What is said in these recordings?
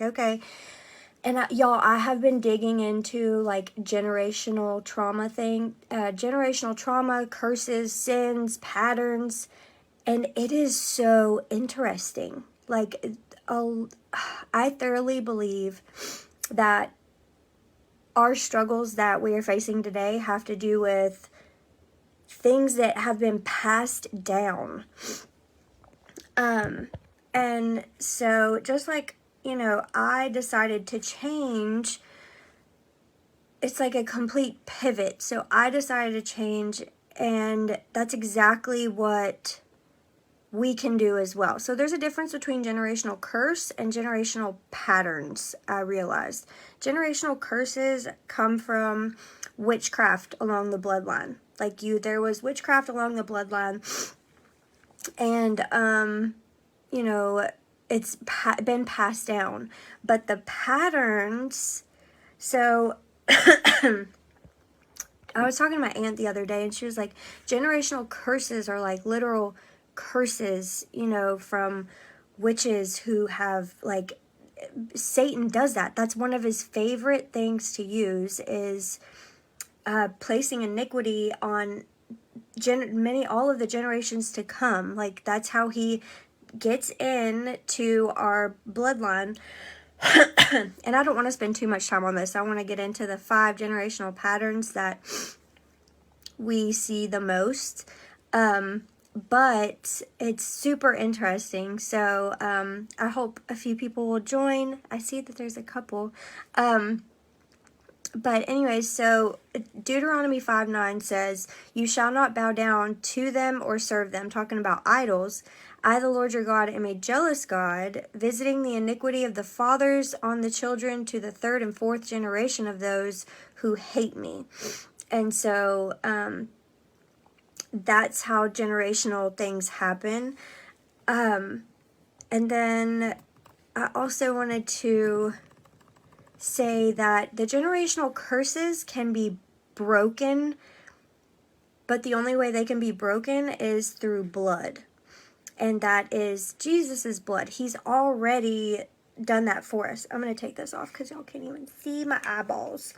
okay. And y'all, I have been digging into like generational trauma, curses, sins, patterns, and it is so interesting. Like, I thoroughly believe that our struggles that we are facing today have to do with things that have been passed down. And so just like, I decided to change, it's like a complete pivot. So I decided to change, and that's exactly what we can do as well. So there's a difference between generational curse and generational patterns, I realized. Generational curses come from witchcraft along the bloodline. Like there was witchcraft along the bloodline, and it's been passed down. But the patterns, so I was talking to my aunt the other day, and she was like, generational curses are like literal curses, from witches who have, like, Satan does that. That's one of his favorite things to use, is placing iniquity on all of the generations to come. Like, that's how he gets into our bloodline. And I don't want to spend too much time on this. I want to get into the 5 generational patterns that we see the most. But it's super interesting. So I hope a few people will join. I see that there's a couple. But anyway, so Deuteronomy 5:9 says, "You shall not bow down to them or serve them," talking about idols. "I, the Lord your God, am a jealous God, visiting the iniquity of the fathers on the children to the 3rd and 4th generation of those who hate me." And so that's how generational things happen. And then I also wanted to say that the generational curses can be broken, but the only way they can be broken is through blood. And that is Jesus's blood. He's already done that for us. I'm going to take this off because y'all can't even see my eyeballs.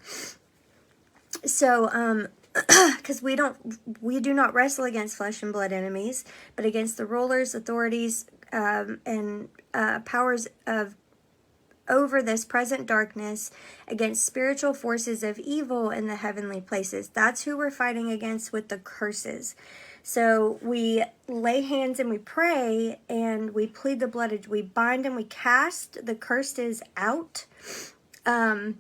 So, because we do not wrestle against flesh and blood enemies, but against the rulers, authorities, and powers of over this present darkness, against spiritual forces of evil in the heavenly places. That's who we're fighting against with the curses. So we lay hands and we pray and we plead the blood. We bind and we cast the curses out. Then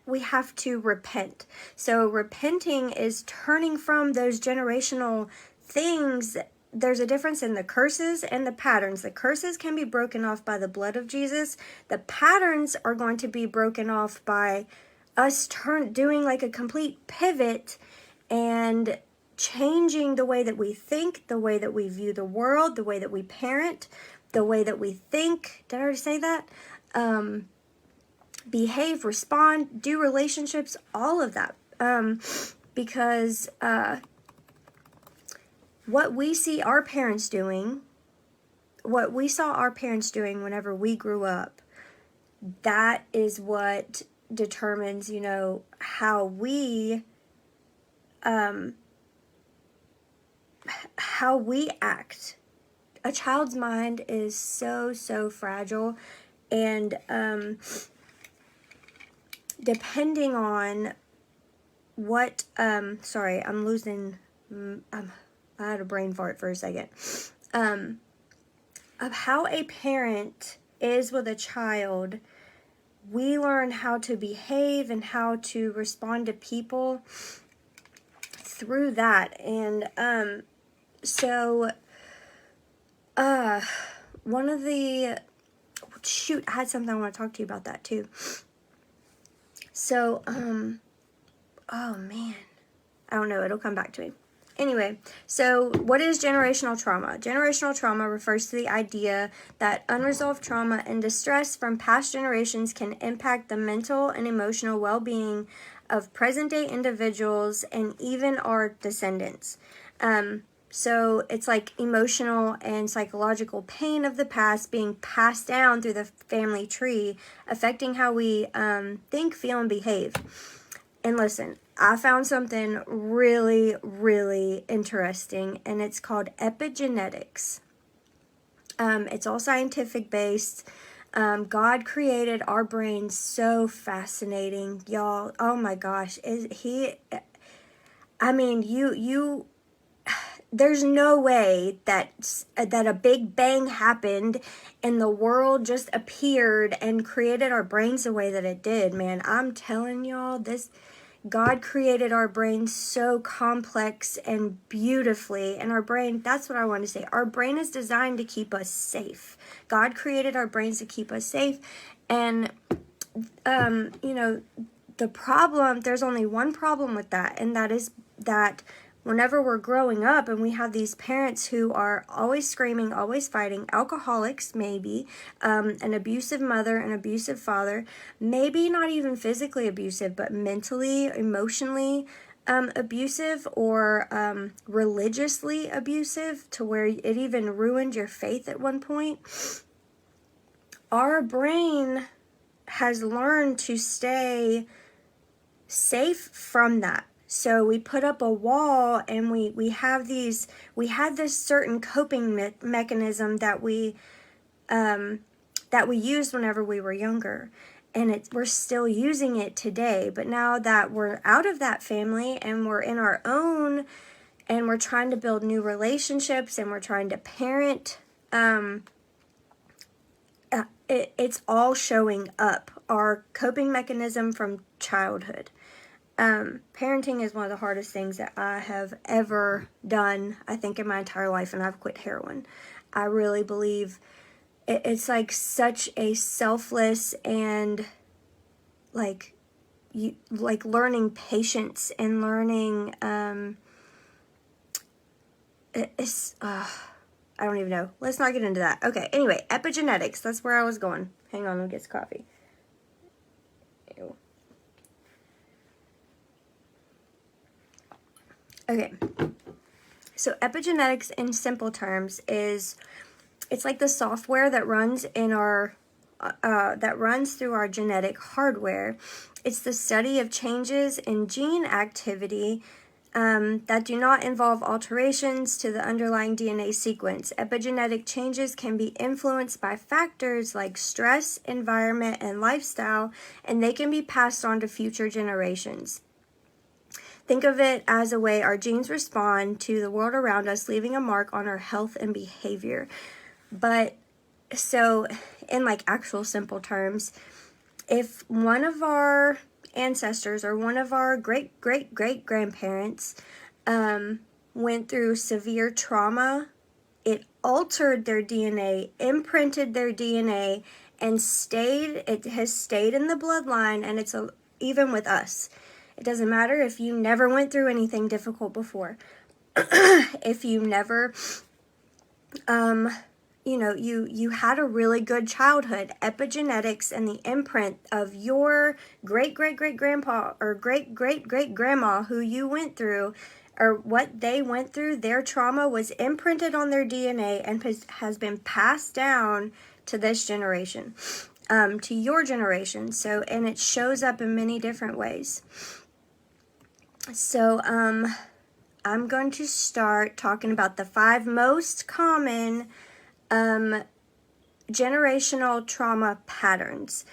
we have to repent. So repenting is turning from those generational things. There's a difference in the curses and the patterns. The curses can be broken off by the blood of Jesus. The patterns are going to be broken off by us doing like a complete pivot and changing the way that we think, the way that we view the world, the way that we parent, the way that we think. Did I already say that? Behave, respond, do relationships, all of that. Because what we see our parents doing, what we saw our parents doing whenever we grew up, that is what determines, how we act. A child's mind is so, so fragile, and depending on what, sorry, I'm losing, I had a brain fart for a second, of how a parent is with a child, we learn how to behave and how to respond to people through that. And so one of the, shoot, I had something I want to talk to you about that too. So, oh man, I don't know, it'll come back to me. Anyway, so what is generational trauma? Generational trauma refers to the idea that unresolved trauma and distress from past generations can impact the mental and emotional well-being of present-day individuals and even our descendants. So it's like emotional and psychological pain of the past being passed down through the family tree, affecting how we think, feel, and behave. And listen, I found something really, really interesting, and it's called epigenetics. It's all scientific based. God created our brains so fascinating, y'all. Oh my gosh, there's no way that a big bang happened and the world just appeared and created our brains the way that it did, man. I'm telling y'all, God created our brains so complex and beautifully, and our brain, that's what I want to say. Our brain is designed to keep us safe. God created our brains to keep us safe, and the problem, there's only one problem with that, and that is that whenever we're growing up and we have these parents who are always screaming, always fighting, alcoholics maybe, an abusive mother, an abusive father, maybe not even physically abusive, but mentally, emotionally abusive, or religiously abusive, to where it even ruined your faith at one point. Our brain has learned to stay safe from that. So we put up a wall, and we had this certain coping mechanism that we used whenever we were younger, and we're still using it today. But now that we're out of that family and we're in our own, and we're trying to build new relationships, and we're trying to parent, it's all showing up, our coping mechanism from childhood. Parenting is one of the hardest things that I have ever done, I think, in my entire life, and I've quit heroin. I really believe it's like such a selfless and like learning patience and learning I don't even know. Let's not get into that. Okay, anyway, epigenetics, that's where I was going. Hang on, let me get some coffee. Ew. Okay, so epigenetics in simple terms is, it's like the software that runs in our that runs through our genetic hardware. It's the study of changes in gene activity that do not involve alterations to the underlying DNA sequence. Epigenetic changes can be influenced by factors like stress, environment, and lifestyle, and they can be passed on to future generations. Think of it as a way our genes respond to the world around us, leaving a mark on our health and behavior. But so, in like actual simple terms, if one of our ancestors or one of our great-great-great-grandparents went through severe trauma, it altered their DNA, imprinted their DNA, and it has stayed in the bloodline, and it's even with us. It doesn't matter if you never went through anything difficult before. If you never, you had a really good childhood. Epigenetics and the imprint of your great-great-great-grandpa or great-great-great-grandma who you went through, or what they went through, their trauma was imprinted on their DNA and has been passed down to this generation, to your generation. So, and it shows up in many different ways. So, I'm going to start talking about the 5 most common generational trauma patterns.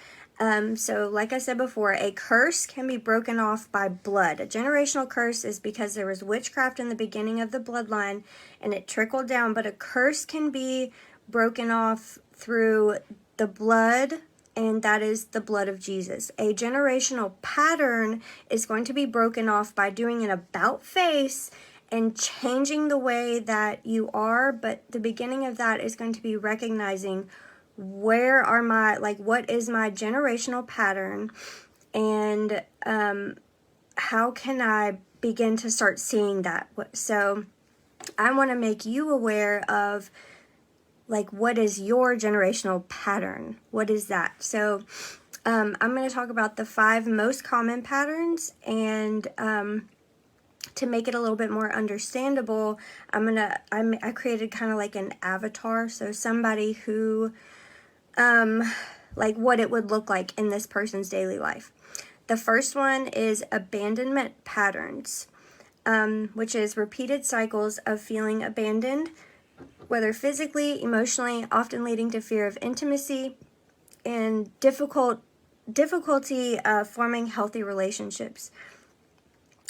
So like I said before, a curse can be broken off by blood. A generational curse is because there was witchcraft in the beginning of the bloodline and it trickled down, but a curse can be broken off through the blood, and that is the blood of Jesus. A generational pattern is going to be broken off by doing an about face and changing the way that you are, but the beginning of that is going to be recognizing what is my generational pattern, and how can I begin to start seeing that. So I want to make you aware of what is your generational pattern? What is that? So I'm going to talk about the 5 most common patterns, and to make it a little bit more understandable, I created kind of like an avatar. So somebody who, like what it would look like in this person's daily life. The first one is abandonment patterns, which is repeated cycles of feeling abandoned, whether physically, emotionally, often leading to fear of intimacy and difficulty forming healthy relationships.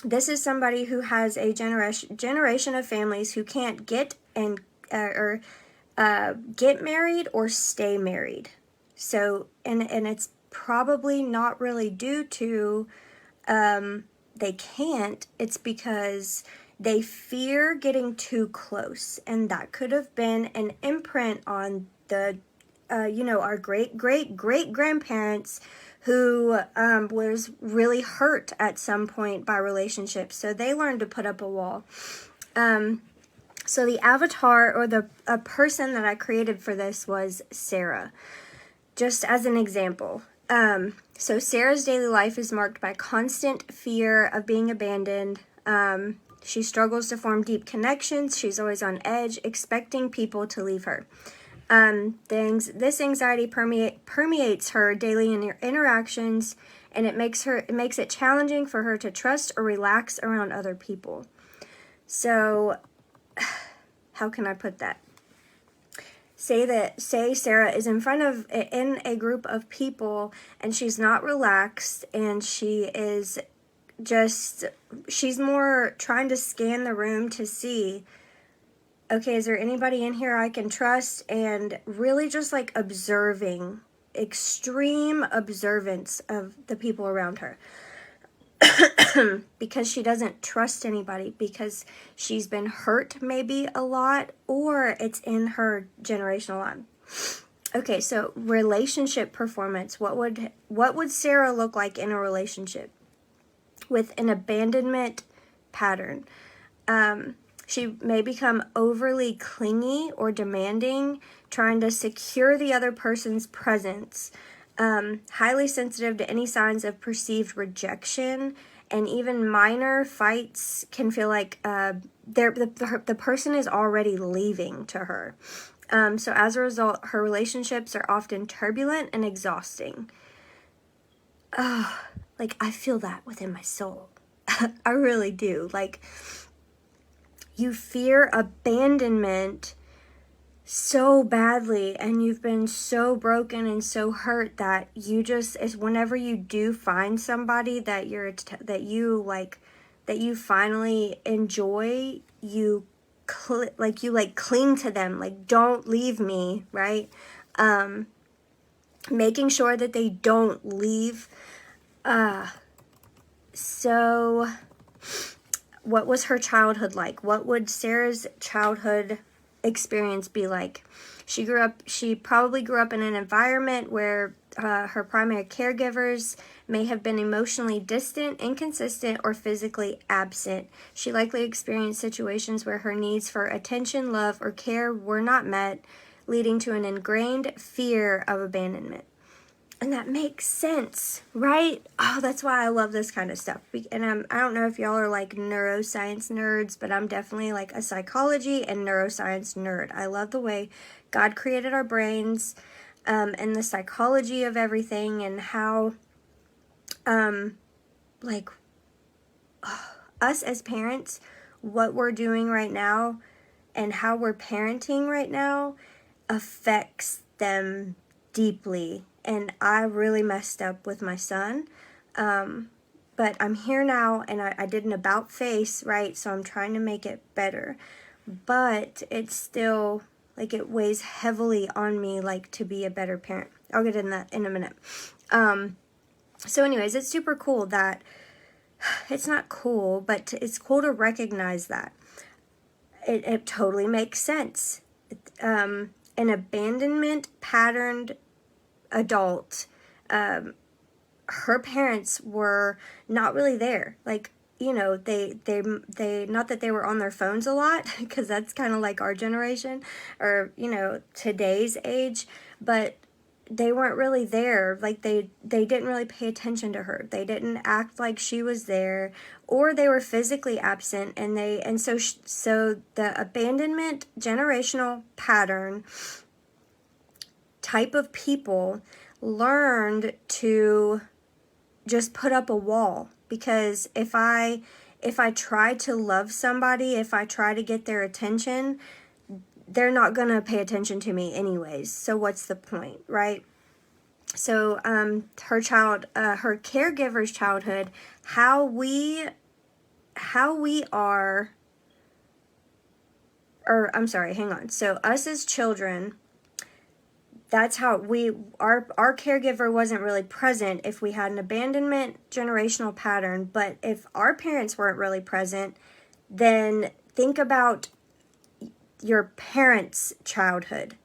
This is somebody who has a generation of families who can't get get married or stay married. So, and it's probably not really due to they can't. It's because they fear getting too close, and that could have been an imprint on the our great grandparents who was really hurt at some point by relationships, so they learned to put up a wall. So the avatar, or a person that I created for this, was Sarah, just as an example. So Sarah's daily life is marked by constant fear of being abandoned. She struggles to form deep connections. She's always on edge, expecting people to leave her. This anxiety permeates her daily interactions, and it makes it challenging for her to trust or relax around other people. So, how can I put that? Say Sarah is in a group of people, and she's not relaxed, and she's more trying to scan the room to see, okay, is there anybody in here I can trust? And really just like observing, extreme observance of the people around her. Because she doesn't trust anybody, because she's been hurt maybe a lot, or it's in her generational line. Okay, so relationship performance. What would Sarah look like in a relationship with an abandonment pattern? She may become overly clingy or demanding, trying to secure the other person's presence, highly sensitive to any signs of perceived rejection, and even minor fights can feel like the person is already leaving to her. So as a result, her relationships are often turbulent and exhausting. Like, I feel that within my soul. I really do. Like, you fear abandonment so badly, and you've been so broken and so hurt that you just, is whenever you do find somebody that you finally enjoy, you cling to them, like, don't leave me, right? Making sure that they don't leave. So what was her childhood like? What would Sarah's childhood experience be like? She probably grew up in an environment where her primary caregivers may have been emotionally distant, inconsistent, or physically absent. She likely experienced situations where her needs for attention, love, or care were not met, leading to an ingrained fear of abandonment. And that makes sense, right? Oh, that's why I love this kind of stuff. And I don't know if y'all are like neuroscience nerds, but I'm definitely like a psychology and neuroscience nerd. I love the way God created our brains, and the psychology of everything, and how, us as parents, what we're doing right now and how we're parenting right now affects them deeply. And I really messed up with my son, but I'm here now, and I did an about face, right? So I'm trying to make it better, but it's still, like, it weighs heavily on me, like, to be a better parent. I'll get in that in a minute. So anyways, it's super cool that, it's not cool, but it's cool to recognize that. It totally makes sense. An abandonment patterned adult, her parents were not really there. Like, you know, they not that they were on their phones a lot, because that's kind of like our generation, or, you know, today's age, but they weren't really there. Like they didn't really pay attention to her. They didn't act like she was there, or they were physically absent. And so the abandonment generational pattern type of people learned to just put up a wall, because if I try to love somebody, if I try to get their attention, they're not going to pay attention to me anyways. So what's the point, right? So her caregiver's childhood, how we are, or I'm sorry, hang on. So us as children, that's how our caregiver wasn't really present if we had an abandonment generational pattern. But if our parents weren't really present, then think about your parents' childhood.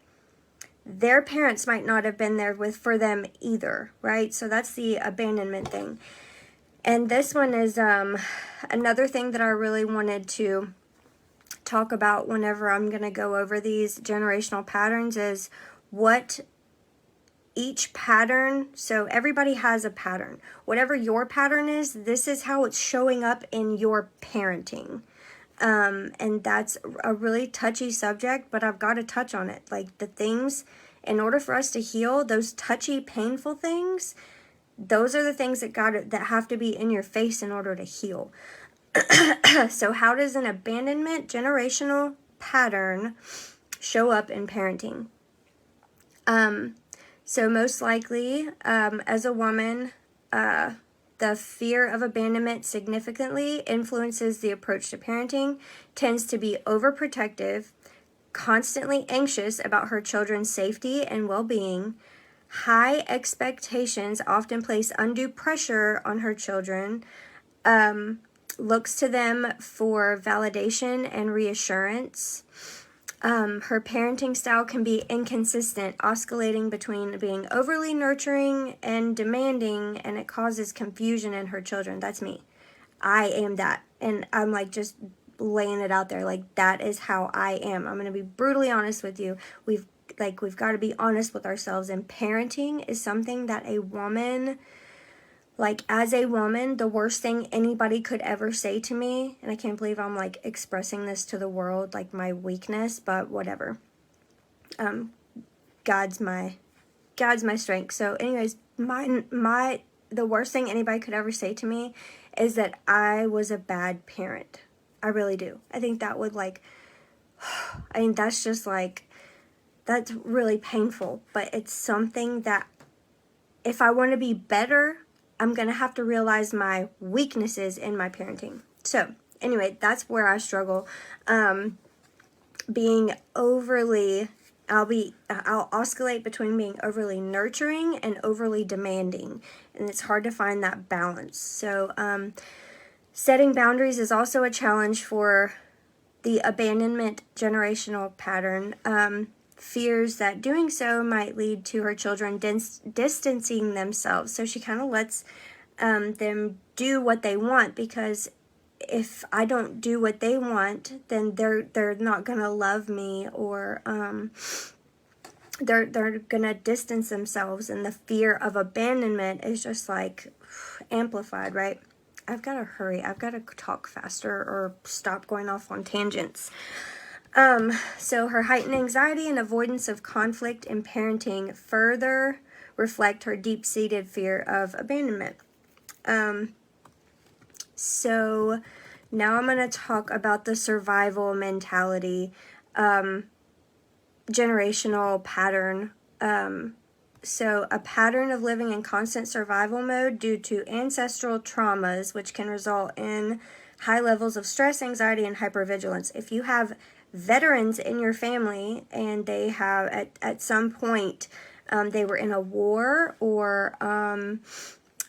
Their parents might not have been there for them either, right? So that's the abandonment thing. And this one is another thing that I really wanted to talk about whenever I'm going to go over these generational patterns, is what each pattern, so everybody has a pattern. Whatever your pattern is, this is how it's showing up in your parenting. And that's a really touchy subject, but I've got to touch on it. Like the things, in order for us to heal, those touchy, painful things, those are the things that have to be in your face in order to heal. So how does an abandonment generational pattern show up in parenting? So most likely, as a woman, the fear of abandonment significantly influences the approach to parenting, tends to be overprotective, constantly anxious about her children's safety and well-being. High expectations often place undue pressure on her children, looks to them for validation and reassurance. Her parenting style can be inconsistent, oscillating between being overly nurturing and demanding, and it causes confusion in her children. That's me. I am that. And I'm like just laying it out there. Like, that is how I am. I'm going to be brutally honest with you. We've got to be honest with ourselves. And parenting is something that a woman, like as a woman, the worst thing anybody could ever say to me, and I can't believe I'm like expressing this to the world, like my weakness, but whatever. God's my strength. So anyways, the worst thing anybody could ever say to me is that I was a bad parent. I really do. I think that would that's just like, that's really painful, but it's something that if I want to be better, I'm going to have to realize my weaknesses in my parenting. So anyway, that's where I struggle. Being overly, I'll oscillate between being overly nurturing and overly demanding. And it's hard to find that balance. So setting boundaries is also a challenge for the abandonment generational pattern. Fears that doing so might lead to her children distancing themselves. So she kind of lets them do what they want, because if I don't do what they want, then they're not gonna love me, or they're gonna distance themselves, and the fear of abandonment is just like amplified, right? I've got to hurry. I've got to talk faster or stop going off on tangents. So her heightened anxiety and avoidance of conflict in parenting further reflect her deep-seated fear of abandonment. So now I'm going to talk about the survival mentality, generational pattern. So a pattern of living in constant survival mode due to ancestral traumas, which can result in high levels of stress, anxiety, and hypervigilance. If you have veterans in your family and they have at some point they were in a war, or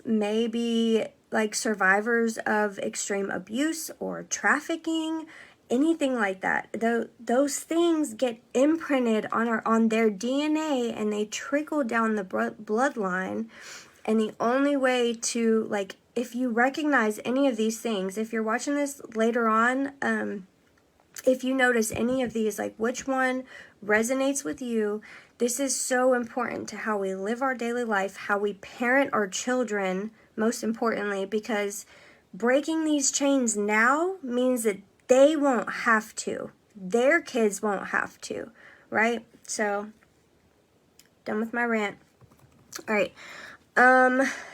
maybe like survivors of extreme abuse or trafficking, anything like that, those things get imprinted on their DNA, and they trickle down the bloodline. And the only way to, like, if you recognize any of these things, if you're watching this later on, if you notice any of these, like which one resonates with you, This is so important to how we live our daily life, how we parent our children, most importantly, because breaking these chains now means that they won't have to. Their kids won't have to, right? So, done with my rant. All right.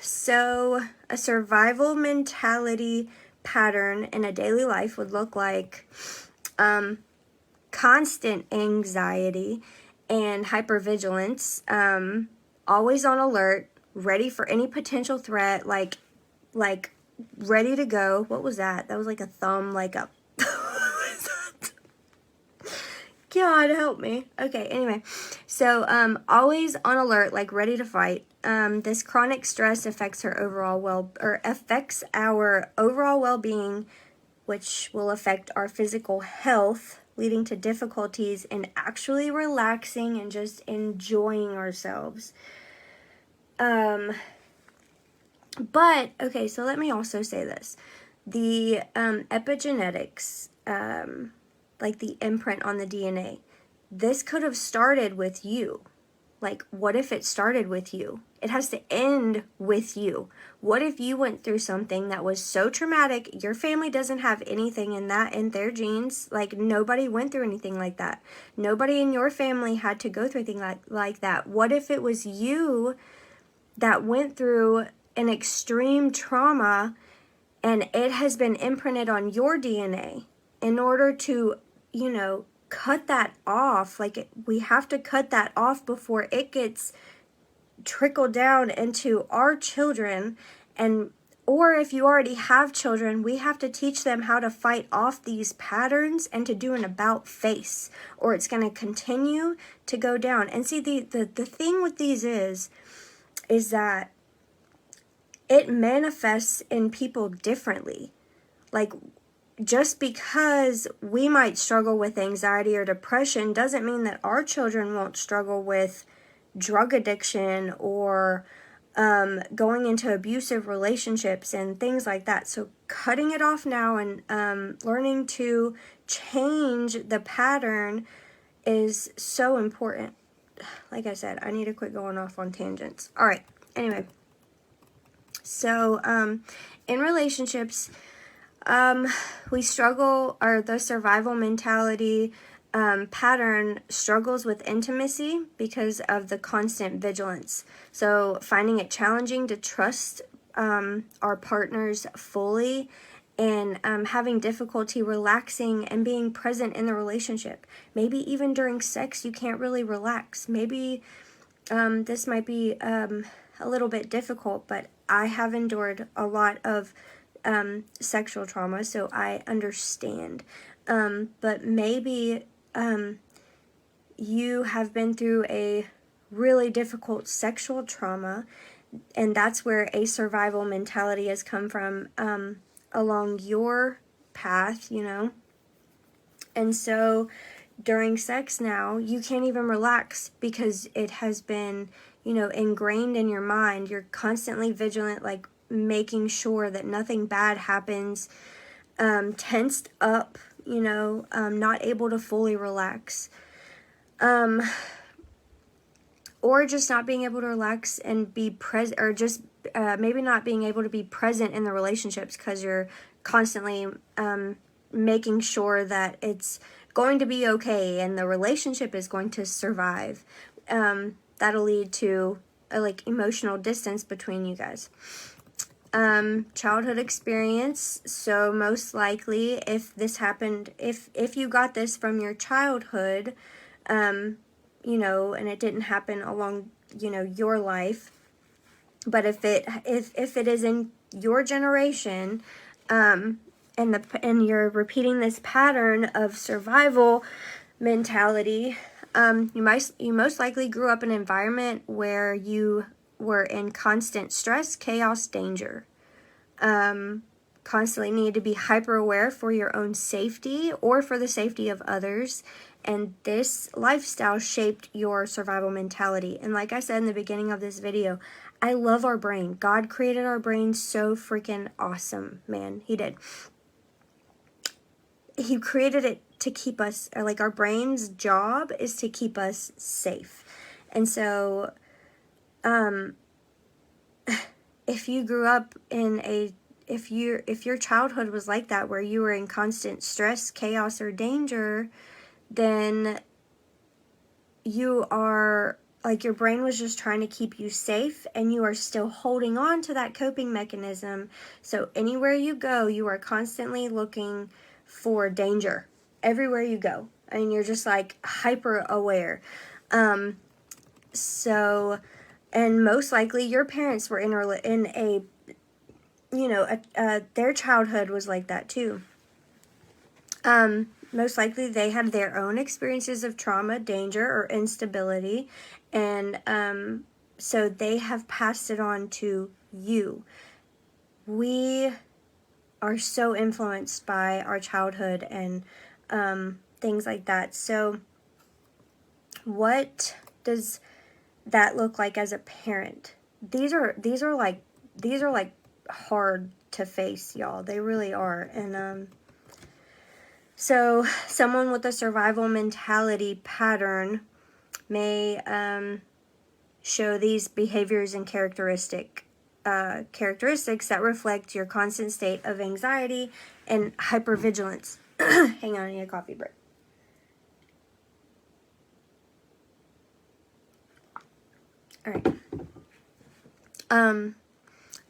So a survival mentality pattern in a daily life would look like constant anxiety and hypervigilance, always on alert, ready for any potential threat, like ready to go. What was that? That was like a thumb, like a God help me. Okay, anyway. So, always on alert, like ready to fight. This chronic stress affects our overall well-being, which will affect our physical health, leading to difficulties in actually relaxing and just enjoying ourselves. But, okay, so let me also say this. The epigenetics, like the imprint on the DNA, this could have started with you. Like, what if it started with you? It has to end with you. What if you went through something that was so traumatic, your family doesn't have anything in their genes? Like, nobody went through anything like that. Nobody in your family had to go through anything like that. What if it was you that went through an extreme trauma and it has been imprinted on your DNA in order to, cut that off? Like, we have to cut that off before it gets trickled down into our children. Or if you already have children, we have to teach them how to fight off these patterns and to do an about face, or it's going to continue to go down. And see, the thing with these is that it manifests in people differently. Like, just because we might struggle with anxiety or depression doesn't mean that our children won't struggle with drug addiction or going into abusive relationships and things like that. So cutting it off now and learning to change the pattern is so important. Like I said, I need to quit going off on tangents. All right. Anyway. So, in relationships, we struggle, or the survival mentality pattern struggles with intimacy because of the constant vigilance. So, finding it challenging to trust our partners fully, and having difficulty relaxing and being present in the relationship. Maybe even during sex, you can't really relax. Maybe this might be a little bit difficult, but I have endured a lot of sexual trauma, so I understand. But maybe you have been through a really difficult sexual trauma, and that's where a survival mentality has come from along your path, And so during sex now, you can't even relax because it has been, ingrained in your mind. You're constantly vigilant, like making sure that nothing bad happens, tensed up, not able to fully relax. Or just not being able to relax and be present, or just maybe not being able to be present in the relationships because you're constantly making sure that it's going to be okay and the relationship is going to survive. That'll lead to a emotional distance between you guys. Childhood experience. So most likely, if this happened, if you got this from your childhood, and it didn't happen along, your life, but if it is in your generation, and you're repeating this pattern of survival mentality, you most likely grew up in an environment where you were in constant stress, chaos, danger. Constantly need to be hyper aware for your own safety or for the safety of others. And this lifestyle shaped your survival mentality. And like I said in the beginning of this video, I love our brain. God created our brain so freaking awesome, man. He did. He created it to keep us, our brain's job is to keep us safe. And so, if you grew up in if your childhood was like that, where you were in constant stress, chaos, or danger, then you are, like, your brain was just trying to keep you safe, and you are still holding on to that coping mechanism. So anywhere you go, you are constantly looking for danger. Everywhere you go. And you're just like hyper aware. So, and most likely your parents were in a their childhood was like that too. Most likely they had their own experiences of trauma, danger, or instability, and so they have passed it on to you. We are so influenced by our childhood and things like that. So what does that look like as a parent? These are like hard to face, y'all. They really are. And so someone with a survival mentality pattern may show these behaviors and characteristics that reflect your constant state of anxiety and hypervigilance. Hang on, I need a coffee break. All right.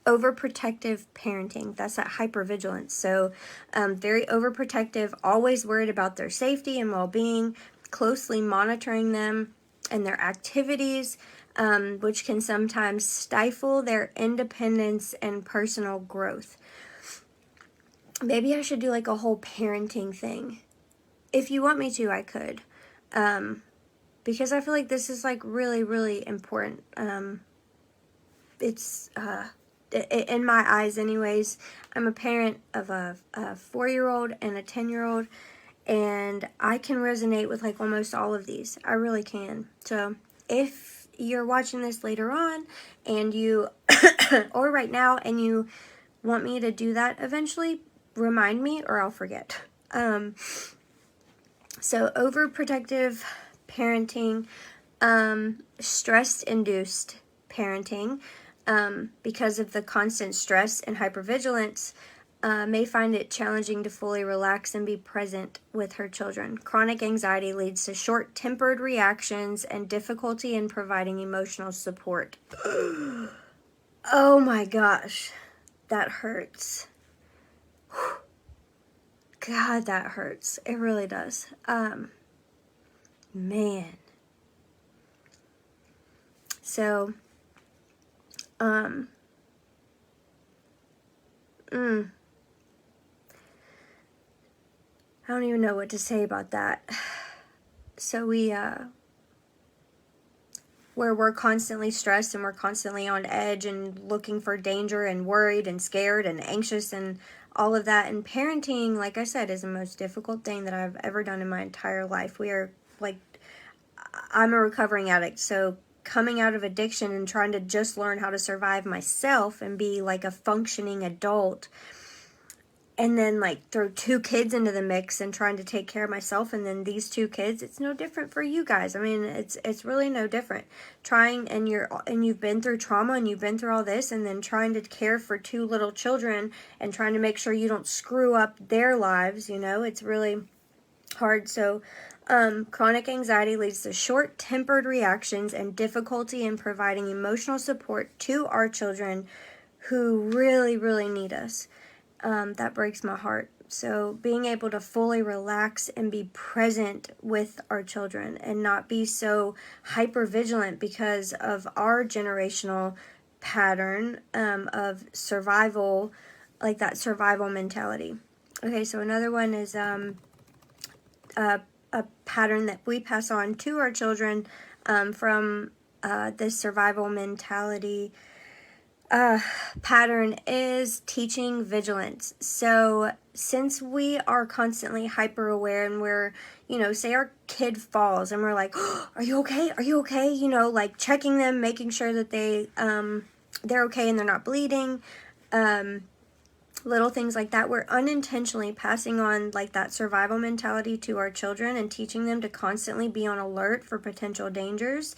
Overprotective parenting. That's that hypervigilance. So, very overprotective, always worried about their safety and well-being, closely monitoring them and their activities, which can sometimes stifle their independence and personal growth. Maybe I should do like a whole parenting thing. If you want me to, I could. Because I feel like this is like really, really important. It's, in my eyes anyways, I'm a parent of a 4-year-old and a 10-year-old, and I can resonate with like almost all of these. I really can. So if you're watching this later on and you, or right now, and you want me to do that eventually, remind me or I'll forget. So overprotective parenting, stress-induced parenting, because of the constant stress and hypervigilance, may find it challenging to fully relax and be present with her children. Chronic anxiety leads to short-tempered reactions and difficulty in providing emotional support. Oh my gosh, that hurts. God, that hurts. It really does. Man. So, I don't even know what to say about that. So where we're constantly stressed and we're constantly on edge and looking for danger and worried and scared and anxious and all of that. And parenting, like I said, is the most difficult thing that I've ever done in my entire life. I'm a recovering addict, so coming out of addiction and trying to just learn how to survive myself and be like a functioning adult, and then like throw 2 kids into the mix and trying to take care of myself, and then these 2 kids, it's no different for you guys. I mean, it's really no different. You've been through trauma and you've been through all this, and then trying to care for 2 little children and trying to make sure you don't screw up their lives, it's really hard. So chronic anxiety leads to short-tempered reactions and difficulty in providing emotional support to our children who really, really need us. That breaks my heart. So being able to fully relax and be present with our children and not be so hyper-vigilant because of our generational pattern of survival, like that survival mentality. Okay, so another one is a pattern that we pass on to our children from this survival mentality pattern is teaching vigilance. So since we are constantly hyper aware and we're, say our kid falls and we're like, oh, are you okay? Are you okay? Like checking them, making sure that they're okay and they're not bleeding. Little things like that. We're unintentionally passing on like that survival mentality to our children and teaching them to constantly be on alert for potential dangers.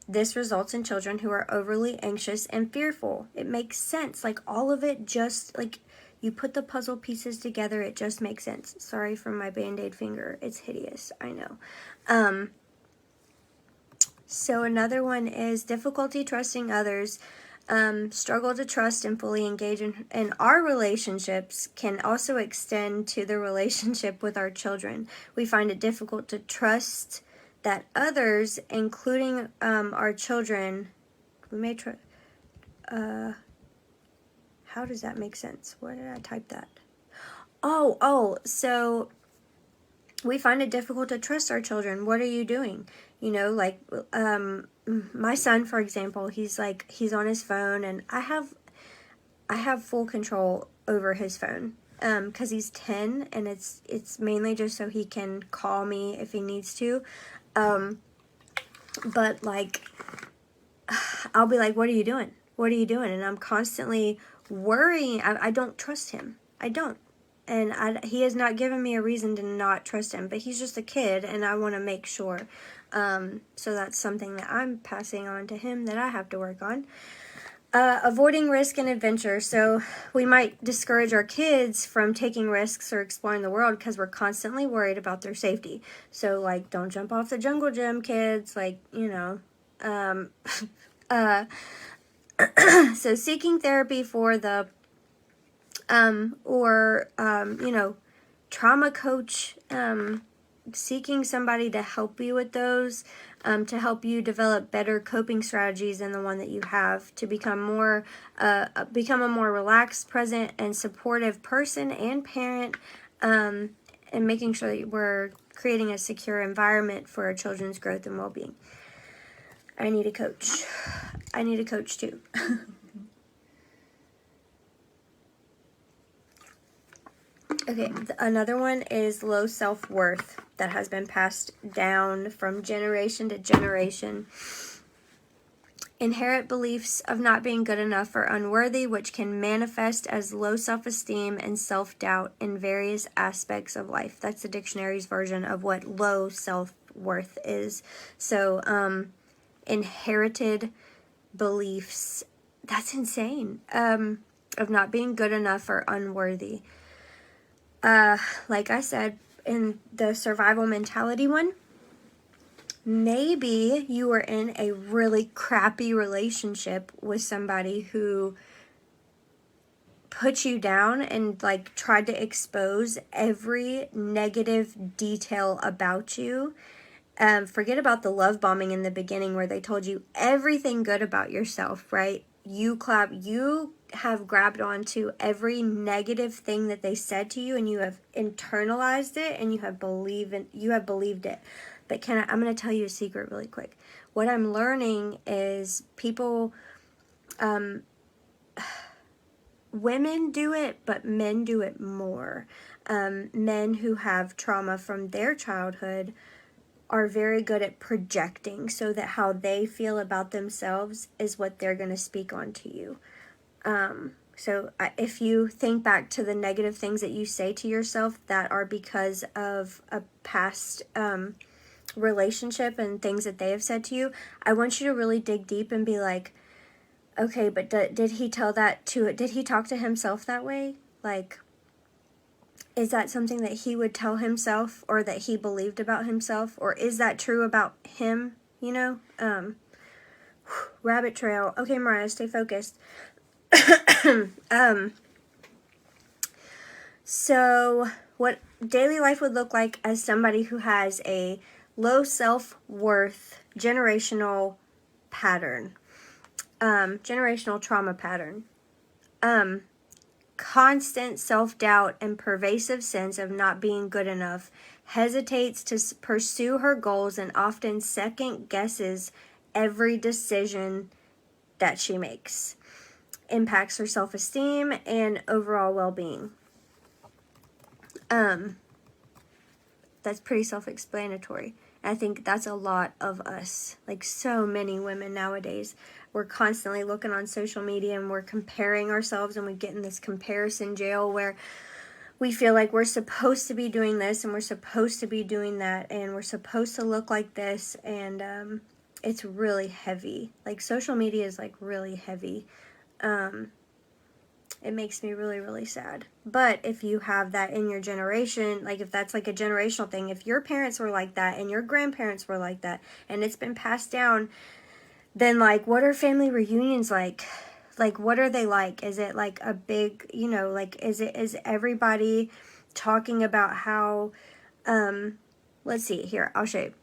This results in children who are overly anxious and fearful. It makes sense. Like, all of it just, like, you put the puzzle pieces together, it just makes sense. Sorry for my Band-Aid finger. It's hideous, I know. So another one is difficulty trusting others. Struggle to trust and fully engage in our relationships can also extend to the relationship with our children. We find it difficult to trust that others, including our children, we may try. How does that make sense? Where did I type that? So we find it difficult to trust our children. What are you doing? You know, like, my son, for example, he's on his phone, and I have full control over his phone, because he's 10, and it's mainly just so he can call me if he needs to, but, like, I'll be like, what are you doing? What are you doing? And I'm constantly worrying. I don't trust him. I don't. And he has not given me a reason to not trust him, but he's just a kid, and I want to make sure. So that's something that I'm passing on to him that I have to work on. Avoiding risk and adventure. So we might discourage our kids from taking risks or exploring the world because we're constantly worried about their safety. So, like, don't jump off the jungle gym, kids. Like, you know. So seeking therapy for the trauma coach, seeking somebody to help you with those, to help you develop better coping strategies than the one that you have, to become a more relaxed, present, and supportive person and parent, and making sure that we're creating a secure environment for our children's growth and well-being. I need a coach. I need a coach too. Okay, another one is low self-worth that has been passed down from generation to generation. Inherent beliefs of not being good enough or unworthy, which can manifest as low self-esteem and self-doubt in various aspects of life. That's the dictionary's version of what low self-worth is. So, inherited beliefs, that's insane, of not being good enough or unworthy. Like I said, in the survival mentality one, maybe you were in a really crappy relationship with somebody who put you down and, like, tried to expose every negative detail about you. Forget about the love bombing in the beginning where they told you everything good about yourself, right? You have grabbed onto every negative thing that they said to you, and you have internalized it, and you have believed it. But I'm going to tell you a secret really quick. What I'm learning is people, women do it, but men do it more. Men who have trauma from their childhood are very good at projecting, so that how they feel about themselves is what they're going to speak on to you. So if you think back to the negative things that you say to yourself that are because of a past relationship and things that they have said to you, I want you to really dig deep and be like, okay, but did he talk to himself that way? Like, is that something that he would tell himself, or that he believed about himself? Or is that true about him? You know? Rabbit trail. Okay, Mariah, stay focused. So what daily life would look like as somebody who has a low self-worth generational pattern. Generational trauma pattern. Constant self-doubt and pervasive sense of not being good enough, hesitates to pursue her goals, and often second guesses every decision that she makes. Impacts her self-esteem and overall well-being. That's pretty self-explanatory. I think that's a lot of us. Like, so many women nowadays, we're constantly looking on social media and we're comparing ourselves, and we get in this comparison jail where we feel like we're supposed to be doing this and we're supposed to be doing that and we're supposed to look like this, and it's really heavy. Like, social media is like really heavy. It makes me really, really sad. But if you have that in your generation, like if that's like a generational thing, if your parents were like that and your grandparents were like that and it's been passed down, then like what are family reunions like? Like, what are they like? Is it like a big, like is everybody talking about how let's see here, I'll show you.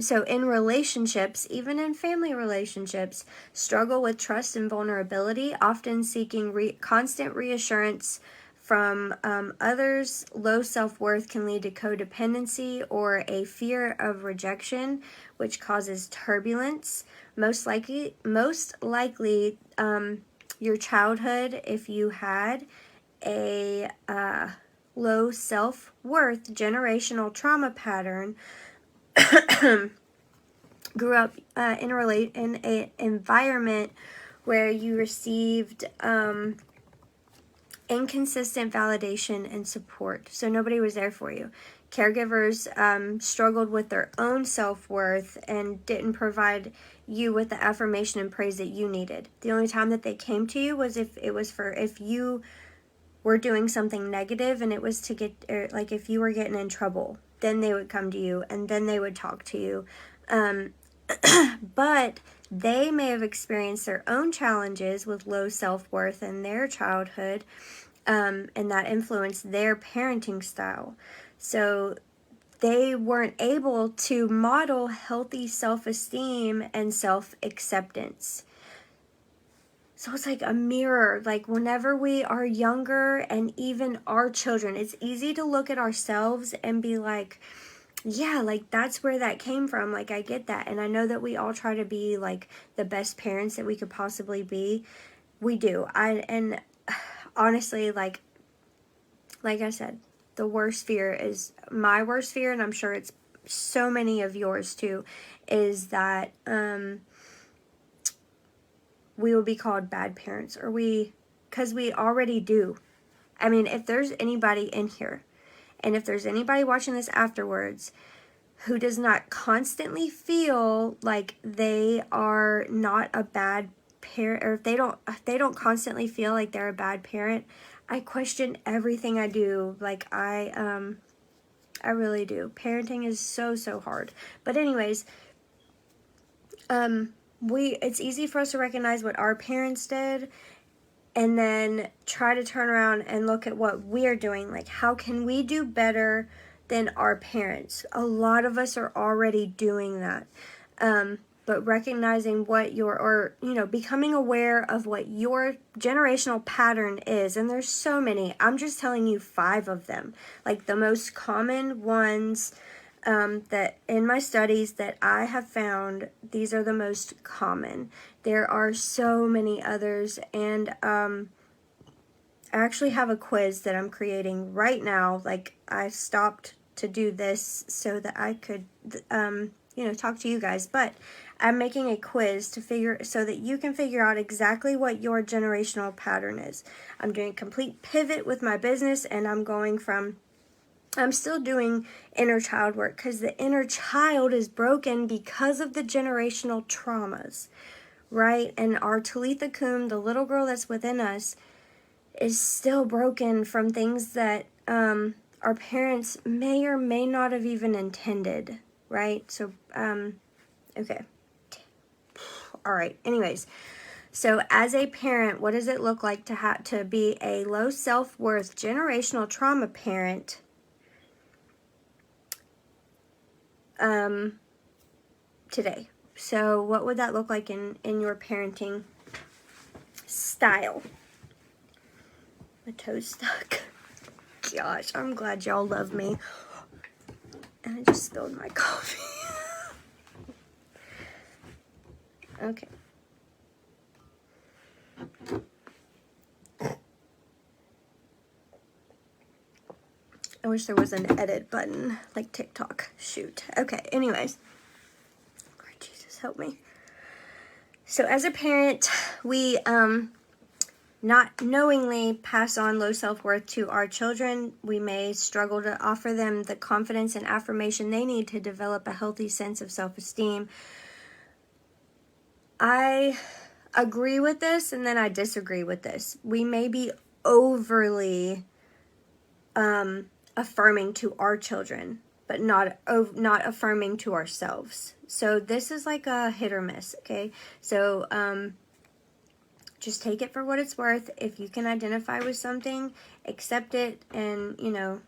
So in relationships, even in family relationships, struggle with trust and vulnerability, often seeking constant reassurance from others. Low self-worth can lead to codependency or a fear of rejection, which causes turbulence. Most likely, your childhood, if you had a low self-worth generational trauma pattern, grew up in an environment where you received inconsistent validation and support. So nobody was there for you. Caregivers struggled with their own self-worth and didn't provide you with the affirmation and praise that you needed. The only time that they came to you was if you were doing something negative and it was to get, like if you were getting in trouble, then they would come to you and then they would talk to you. But they may have experienced their own challenges with low self-worth in their childhood, and that influenced their parenting style. So they weren't able to model healthy self-esteem and self-acceptance. So it's like a mirror. Like whenever we are younger, and even our children, it's easy to look at ourselves and be like, yeah, like that's where that came from. Like I get that. And I know that we all try to be like the best parents that we could possibly be. We do. And honestly, like I said, the worst fear is my worst fear, and I'm sure it's so many of yours too, is that we will be called bad parents, or because we already do. I mean, if there's anybody in here, and if there's anybody watching this afterwards who does not constantly feel like they are not a bad parent, or if they don't constantly feel like they're a bad parent, I question everything I do. Like I really do. Parenting is so hard. But anyways, it's easy for us to recognize what our parents did and then try to turn around and look at what we're doing. Like, how can we do better than our parents? A lot of us are already doing that. But recognizing what becoming aware of what your generational pattern is. And there's so many. I'm just telling you 5 of them. Like the most common ones that in my studies that I have found, these are the most common. There are so many others, and I actually have a quiz that I'm creating right now. Like I stopped to do this so that I could talk to you guys, but I'm making a quiz so that you can figure out exactly what your generational pattern is. I'm doing a complete pivot with my business, and I'm still doing inner child work because the inner child is broken because of the generational traumas, right? And our Talitha Kum, the little girl that's within us, is still broken from things that our parents may or may not have even intended, right? So, okay. All right. Anyways, so as a parent, what does it look like to be a low self-worth generational trauma parent? Today. So what would that look like in your parenting style? My toe's stuck. Gosh, I'm glad y'all love me. And I just spilled my coffee. Okay. I wish there was an edit button like TikTok. Shoot. Okay, anyways. Lord Jesus, help me. So as a parent, we not knowingly pass on low self-worth to our children. We may struggle to offer them the confidence and affirmation they need to develop a healthy sense of self-esteem. I agree with this and then I disagree with this. We may be overly affirming to our children, but not affirming to ourselves. So this is like a hit or miss, okay? So just take it for what it's worth. If you can identify with something, accept it, and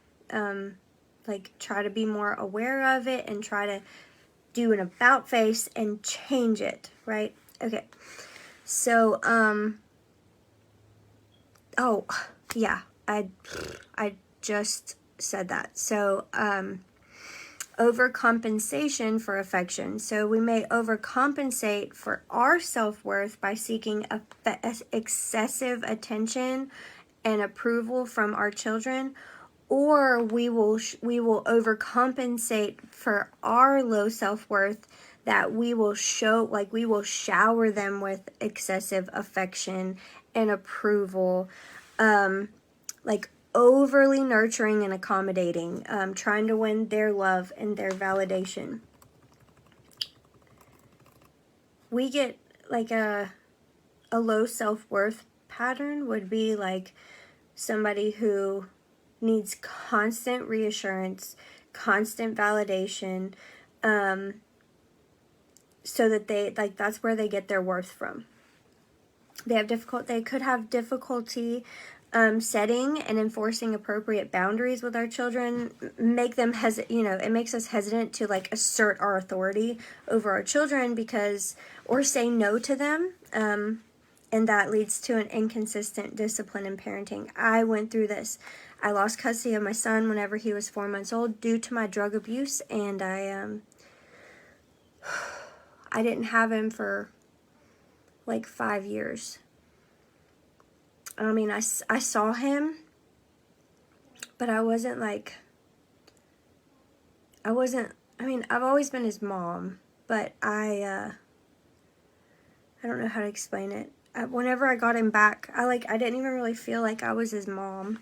like try to be more aware of it and try to do an about face and change it, right? Okay. So oh yeah, I just said that. So overcompensation for affection. So we may overcompensate for our self-worth by seeking excessive attention and approval from our children, or we will overcompensate for our low self-worth, that we will shower them with excessive affection and approval, like overly nurturing and accommodating, trying to win their love and their validation. We get like a low self-worth pattern would be like somebody who needs constant reassurance, constant validation, so that that's where they get their worth from. They could have difficulty setting and enforcing appropriate boundaries with our children. Make them it makes us hesitant to like assert our authority over our children or say no to them. And that leads to an inconsistent discipline in parenting. I went through this. I lost custody of my son whenever he was 4 months old due to my drug abuse, and I didn't have him for like 5 years. I mean, I saw him, but I've always been his mom, but I don't know how to explain it. Whenever I got him back, I didn't even really feel like I was his mom.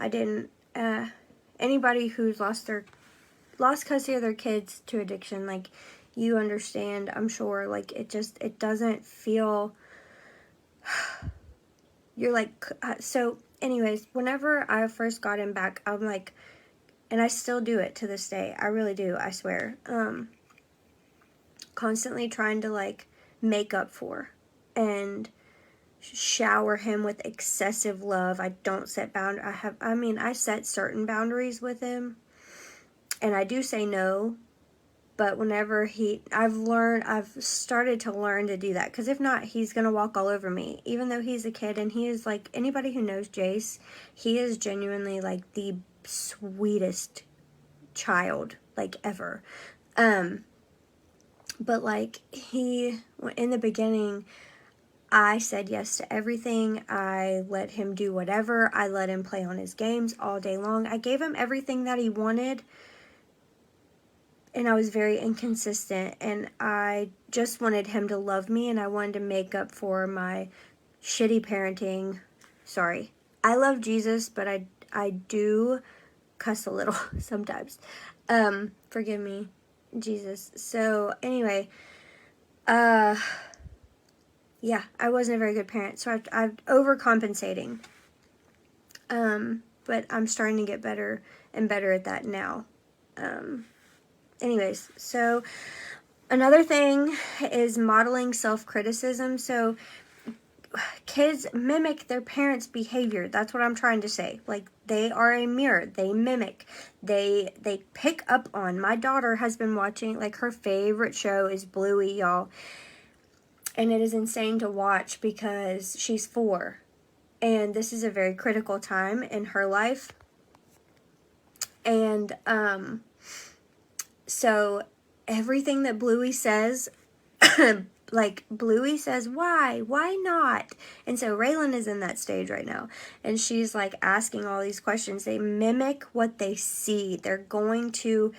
I didn't, anybody who's lost custody of their kids to addiction, like, you understand, I'm sure, like, it doesn't feel, you're like, so anyways, whenever I first got him back, I'm like, and I still do it to this day, I really do, I swear, constantly trying to, like, make up for and shower him with excessive love. I don't set I set certain boundaries with him, and I do say no, but whenever I've started to learn to do that, because if not, he's gonna walk all over me, even though he's a kid, and he is, like, anybody who knows Jace, he is genuinely, like, the sweetest child, like, ever, but, like, in the beginning, I said yes to everything. I let him do whatever. I let him play on his games all day long. I gave him everything that he wanted, and I was very inconsistent, and I just wanted him to love me, and I wanted to make up for my shitty parenting. Sorry. I love Jesus, but I do cuss a little sometimes. Forgive me, Jesus. So, anyway, yeah, I wasn't a very good parent, so I'm overcompensating. But I'm starting to get better and better at that now. Anyways, so another thing is modeling self-criticism. So kids mimic their parents' behavior. That's what I'm trying to say. Like, they are a mirror. They mimic. They pick up on. My daughter has been watching, like, her favorite show is Bluey, y'all. And it is insane to watch because she's 4. And this is a very critical time in her life. And, so everything that Bluey says, like, Bluey says, why not? And so Raylan is in that stage right now. And she's, like, asking all these questions. They mimic what they see. They're going to...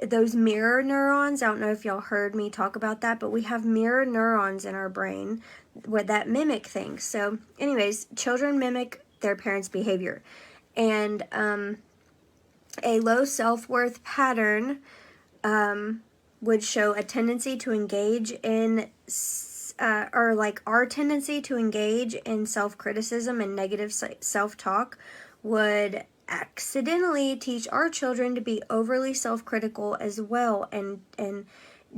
Those mirror neurons, I don't know if y'all heard me talk about that, but we have mirror neurons in our brain that mimic things. So anyways, children mimic their parents' behavior. And a low self-worth pattern would show a tendency to engage in, or like our tendency to engage in self-criticism and negative self-talk would accidentally teach our children to be overly self-critical as well, and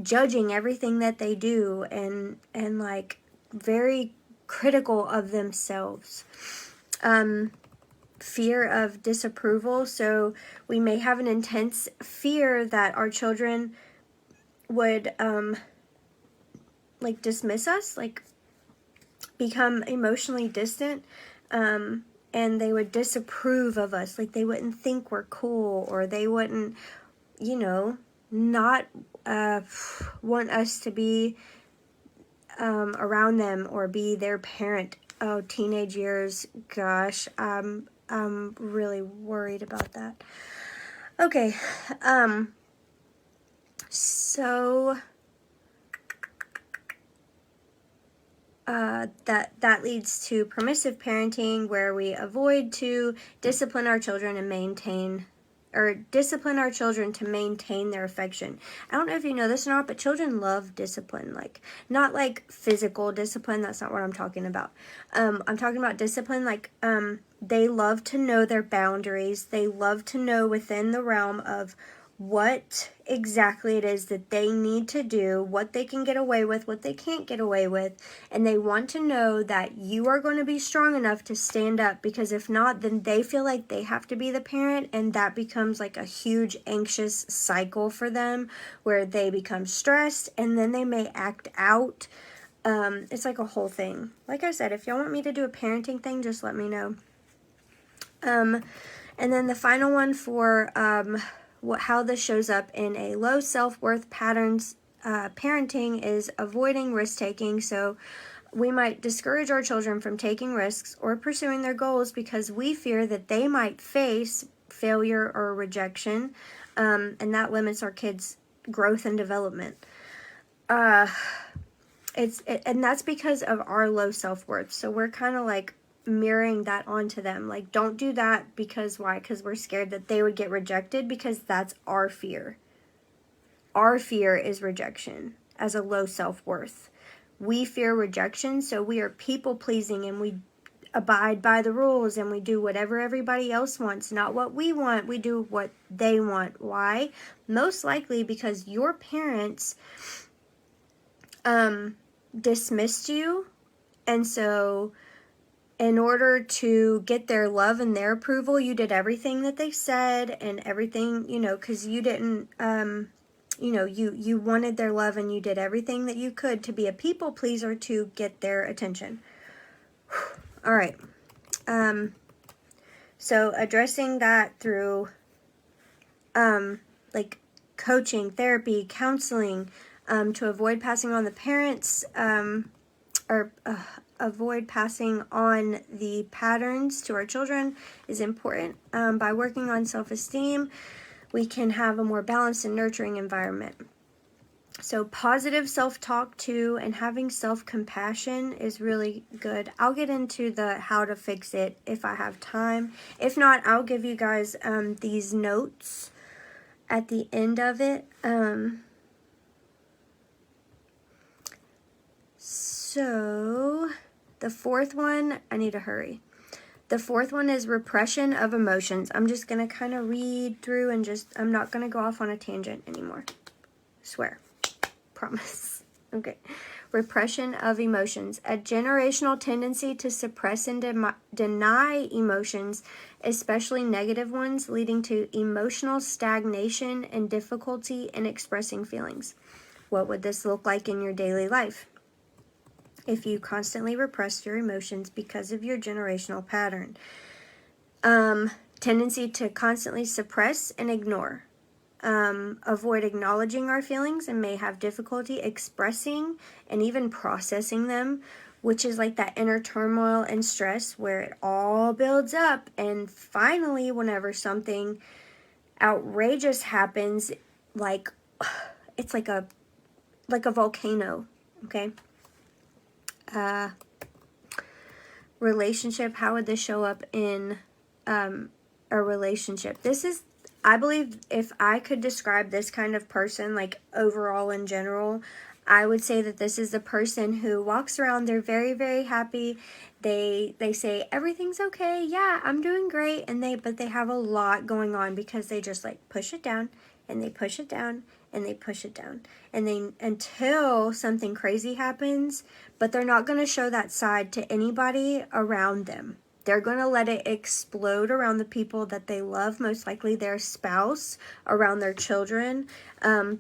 judging everything that they do, and like very critical of themselves. Fear of disapproval. So we may have an intense fear that our children would like dismiss us, like become emotionally distant, and they would disapprove of us, like they wouldn't think we're cool, or they wouldn't, you know, not want us to be around them or be their parent. Oh, teenage years, gosh, I'm really worried about that. Okay, so that leads to permissive parenting, where we avoid to discipline our children and maintain, or discipline our children to maintain their affection. I don't know if you know this or not, but children love discipline. Like, not like physical discipline, that's not what I'm talking about. I'm talking about discipline, like, they love to know their boundaries. They love to know within the realm of what exactly it is that they need to do, what they can get away with, what they can't get away with, and they want to know that you are going to be strong enough to stand up, because if not, then they feel like they have to be the parent, and that becomes like a huge anxious cycle for them, where they become stressed, and then they may act out. It's like a whole thing. Like I said, if y'all want me to do a parenting thing, just let me know. And then the final one for how this shows up in a low self-worth patterns parenting is avoiding risk-taking. So we might discourage our children from taking risks or pursuing their goals because we fear that they might face failure or rejection, and that limits our kids' growth and development. And that's because of our low self-worth. So we're kind of like mirroring that onto them. Like, don't do that, because why? Because we're scared that they would get rejected, because that's our fear. Our fear is rejection as a low self-worth. We fear rejection, so we are people-pleasing, and we abide by the rules, and we do whatever everybody else wants, not what we want. We do what they want. Why? Most likely because your parents dismissed you, and so in order to get their love and their approval, you did everything that they said, and everything, you know, because you didn't, you know, you wanted their love, and you did everything that you could to be a people pleaser to get their attention. All right. So addressing that through, like coaching, therapy, counseling, to avoid passing on the parents, or avoid passing on the patterns to our children is important. By working on self-esteem, we can have a more balanced and nurturing environment. So positive self-talk too, and having self-compassion is really good. I'll get into the how to fix it if I have time. If not, I'll give you guys these notes at the end of it. So the fourth one, I need to hurry. The fourth one is repression of emotions. I'm just going to kind of read through and I'm not going to go off on a tangent anymore. Swear. Promise. Okay. Repression of emotions. A generational tendency to suppress and deny emotions, especially negative ones, leading to emotional stagnation and difficulty in expressing feelings. What would this look like in your daily life if you constantly repress your emotions because of your generational pattern? Tendency to constantly suppress and ignore. Avoid acknowledging our feelings and may have difficulty expressing and even processing them, which is like that inner turmoil and stress where it all builds up, and finally whenever something outrageous happens, like it's like a volcano. Okay. Relationship. How would this show up in a relationship? This is I believe if I could describe this kind of person, like overall in general, I would say that this is the person who walks around, they're very, very happy. They say everything's okay. Yeah, I'm doing great. But they have a lot going on because they just like push it down and they push it down and they push it down. And they until something crazy happens, but they're not going to show that side to anybody around them. They're going to let it explode around the people that they love, most likely their spouse, around their children,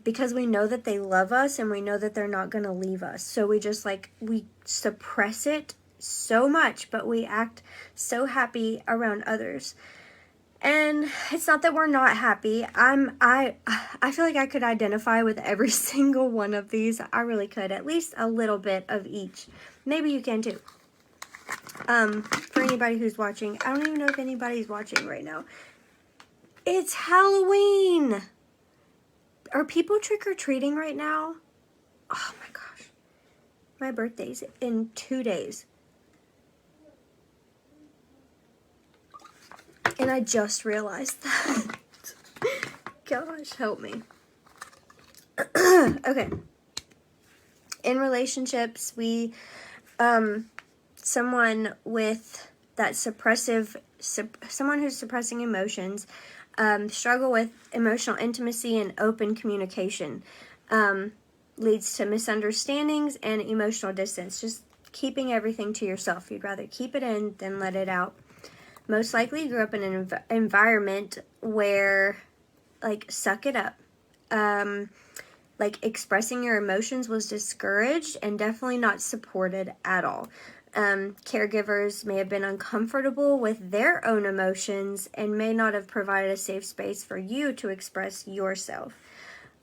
because we know that they love us and we know that they're not going to leave us. So we just we suppress it so much, but we act so happy around others. And it's not that we're not happy. I feel like I could identify with every single one of these. I really could, at least a little bit of each. Maybe you can too. For anybody who's watching, I don't even know if anybody's watching right now. It's Halloween. Are people trick-or-treating right now? Oh my gosh. My birthday's in 2 days. And I just realized that. Gosh, help me. Okay. In relationships, someone with that someone who's suppressing emotions, struggle with emotional intimacy and open communication, leads to misunderstandings and emotional distance. Just keeping everything to yourself. You'd rather keep it in than let it out. Most likely grew up in an environment where, suck it up. Expressing your emotions was discouraged and definitely not supported at all. Caregivers may have been uncomfortable with their own emotions and may not have provided a safe space for you to express yourself.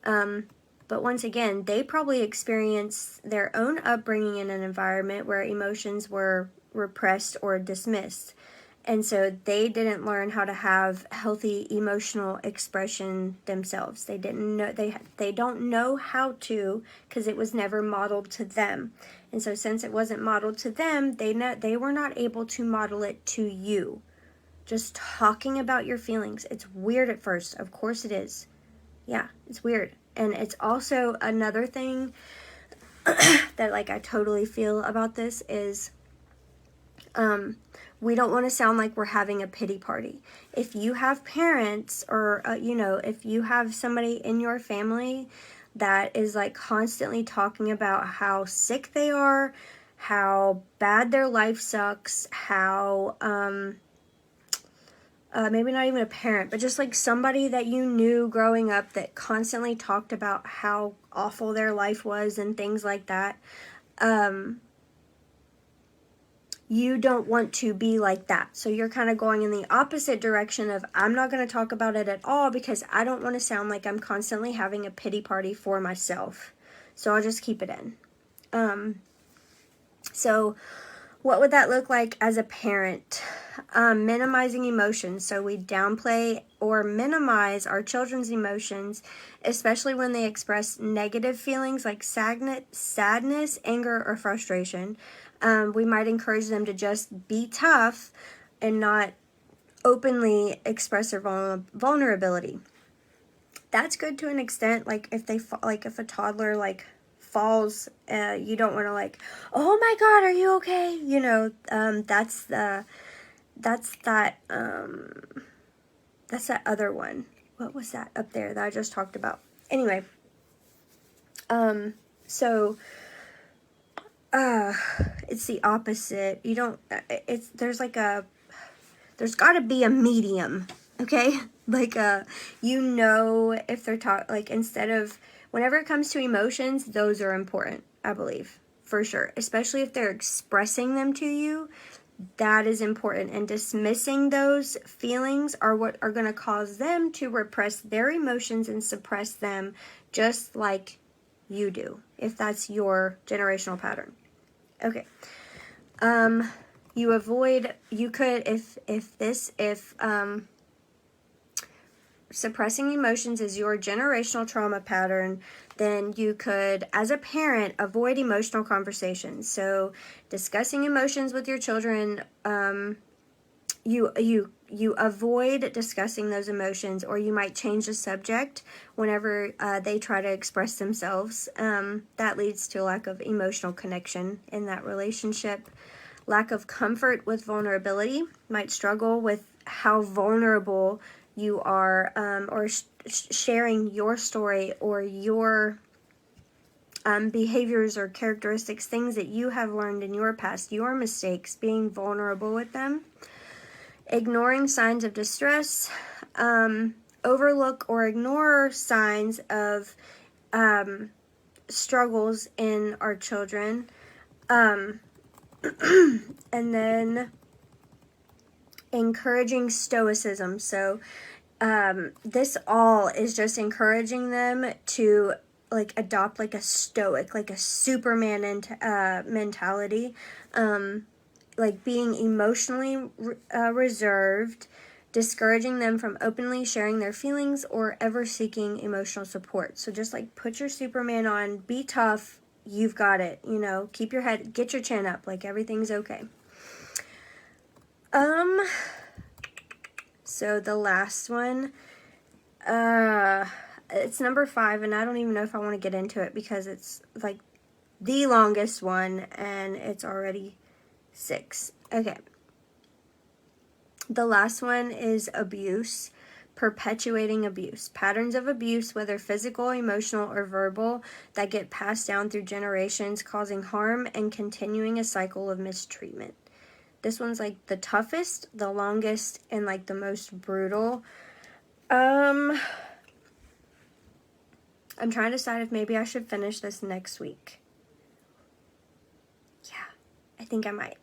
But once again, they probably experienced their own upbringing in an environment where emotions were repressed or dismissed. And so they didn't learn how to have healthy emotional expression themselves. They didn't know, they don't know how to, because it was never modeled to them. And so since it wasn't modeled to them, they were not able to model it to you. Just talking about your feelings. It's weird at first. Of course it is. Yeah, it's weird. And it's also another thing that I totally feel about this is we don't want to sound like we're having a pity party. If you have parents or, if you have somebody in your family that is constantly talking about how sick they are, how bad their life sucks, how, maybe not even a parent, but just somebody that you knew growing up that constantly talked about how awful their life was and things like that, you don't want to be like that. So you're kind of going in the opposite direction of, I'm not going to talk about it at all because I don't want to sound like I'm constantly having a pity party for myself. So I'll just keep it in. So what would that look like as a parent? Minimizing emotions. So we downplay or minimize our children's emotions, especially when they express negative feelings like sadness, anger, or frustration. We might encourage them to just be tough and not openly express their vulnerability. That's good to an extent. If a toddler falls, you don't want to oh my God, are you okay? That's that other one. What was that up there that I just talked about? Anyway, so it's the opposite. You don't, there's got to be a medium, okay? If they're instead of, whenever it comes to emotions, those are important, I believe, for sure. Especially if they're expressing them to you, that is important. And dismissing those feelings are what are going to cause them to repress their emotions and suppress them just like you do, if that's your generational pattern. Okay. If suppressing emotions is your generational trauma pattern, then you could, as a parent, avoid emotional conversations. So discussing emotions with your children you avoid discussing those emotions, or you might change the subject whenever they try to express themselves. That leads to a lack of emotional connection in that relationship. Lack of comfort with vulnerability. Might struggle with how vulnerable you are, or sharing your story or your behaviors or characteristics, things that you have learned in your past, your mistakes, being vulnerable with them. Ignoring signs of distress, overlook or ignore signs of struggles in our children, and then encouraging stoicism. So this all is just encouraging them to like adopt like a stoic, like a Superman mentality, like being emotionally reserved, discouraging them from openly sharing their feelings or ever seeking emotional support. So just like put your Superman on, be tough, you've got it, you know, keep your head, get your chin up, like everything's okay. So the last one, it's number 5, and I don't even know if I want to get into it because it's like the longest one and it's already 6. Okay. The last one is abuse, perpetuating abuse. Patterns of abuse, whether physical, emotional, or verbal, that get passed down through generations, causing harm and continuing a cycle of mistreatment. This one's like the toughest, the longest, and like the most brutal. I'm trying to decide if maybe I should finish this next week. Yeah, I think I might,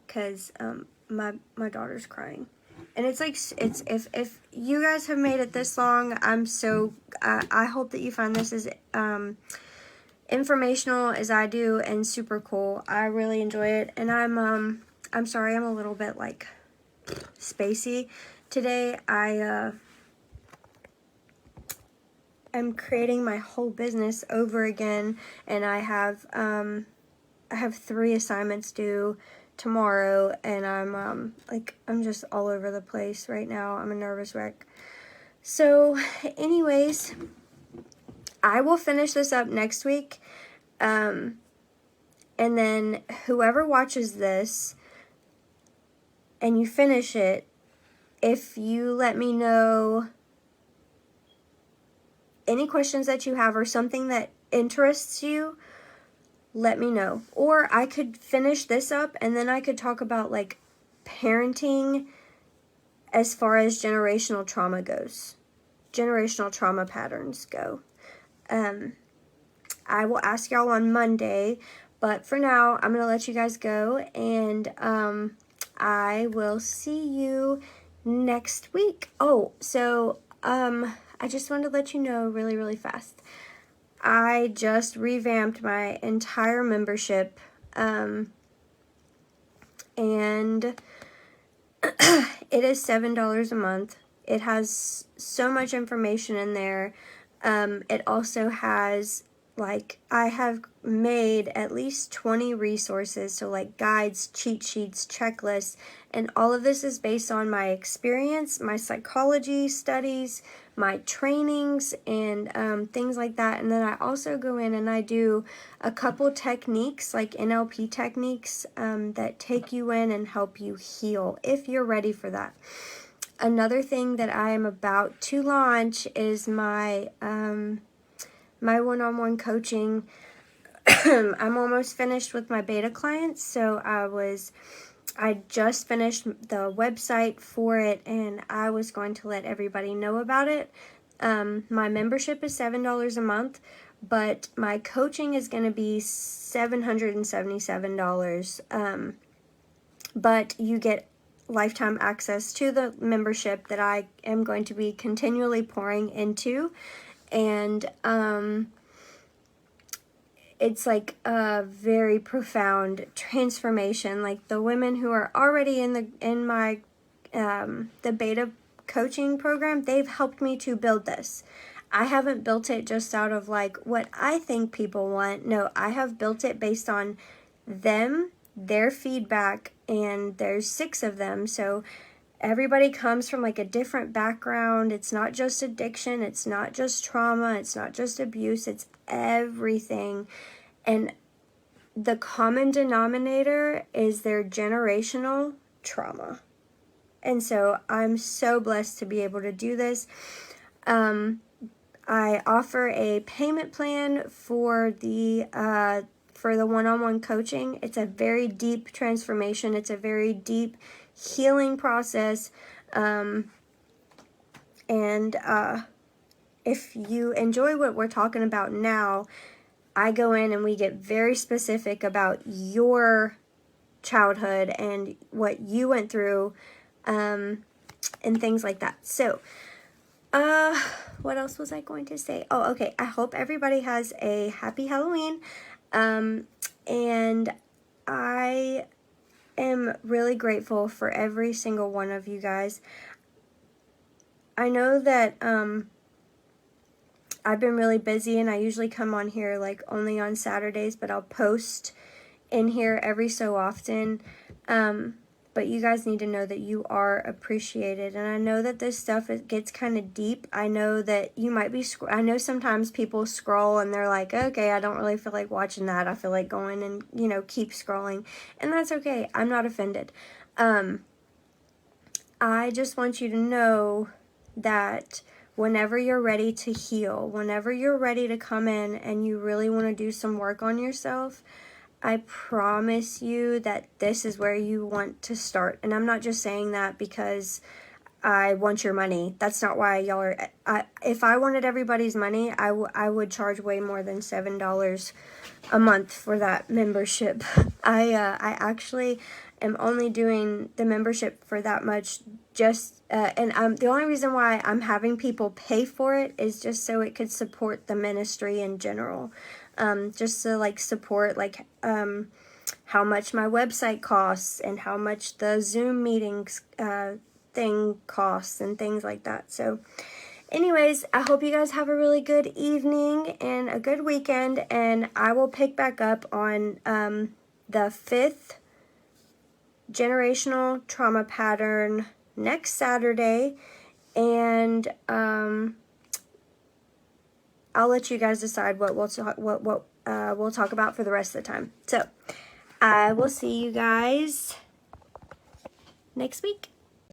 because my daughter's crying. And it's like, it's if you guys have made it this long, I'm so, I hope that you find this as informational as I do and super cool. I really enjoy it, and I'm sorry I'm a little bit like spacey today. I'm creating my whole business over again, and I have 3 assignments due tomorrow, and I'm just all over the place right now. I'm a nervous wreck. So anyways, I will finish this up next week, and then whoever watches this and you finish it, if you let me know any questions that you have or something that interests you, let me know. Or I could finish this up and then I could talk about like parenting as far as generational trauma goes. Generational trauma patterns go. I will ask y'all on Monday, but for now, I'm going to let you guys go, and I will see you next week. Oh, so I just wanted to let you know really, really fast. I just revamped my entire membership, and it is $7 a month. It has so much information in there. It also has, like, I have made at least 20 resources, so like guides, cheat sheets, checklists, and all of this is based on my experience, my psychology studies, my trainings, and things like that. And then I also go in and I do a couple techniques, like NLP techniques, that take you in and help you heal if you're ready for that. Another thing that I am about to launch is my my one-on-one coaching. I'm almost finished with my beta clients, so I just finished the website for it, and I was going to let everybody know about it. My membership is $7 a month, but my coaching is going to be $777. But you get lifetime access to the membership that I am going to be continually pouring into, and it's like a very profound transformation. Like the women who are already in my the beta coaching program, they've helped me to build this. I haven't built it just out of like what I think people want. No, I have built it based on them, their feedback, and there's 6 of them. So everybody comes from like a different background. It's not just addiction, it's not just trauma, it's not just abuse, it's everything. And the common denominator is their generational trauma. And so I'm so blessed to be able to do this. I offer a payment plan for the one-on-one coaching. It's a very deep transformation. It's a very deep healing process. If you enjoy what we're talking about now, I go in and we get very specific about your childhood and what you went through, and things like that. So, what else was I going to say? Oh, okay. I hope everybody has a happy Halloween. And I am really grateful for every single one of you guys. I know that, I've been really busy and I usually come on here like only on Saturdays, but I'll post in here every so often. But you guys need to know that you are appreciated. And I know that this stuff, it gets kind of deep. I know that you might be, I know sometimes people scroll and they're like, okay, I don't really feel like watching that. I feel like going and, keep scrolling. And that's okay. I'm not offended. I just want you to know that whenever you're ready to heal, whenever you're ready to come in and you really want to do some work on yourself, I promise you that this is where you want to start. And I'm not just saying that because I want your money. That's not why y'all are... if I wanted everybody's money, I would charge way more than $7 a month for that membership. I actually am only doing the membership for that much just... and the only reason why I'm having people pay for it is just so it could support the ministry in general. Just to like support like how much my website costs and how much the Zoom meetings thing costs and things like that. So anyways, I hope you guys have a really good evening and a good weekend, and I will pick back up on the 5th generational trauma pattern next Saturday, and I'll let you guys decide what we'll talk about for the rest of the time. So I will see you guys next week.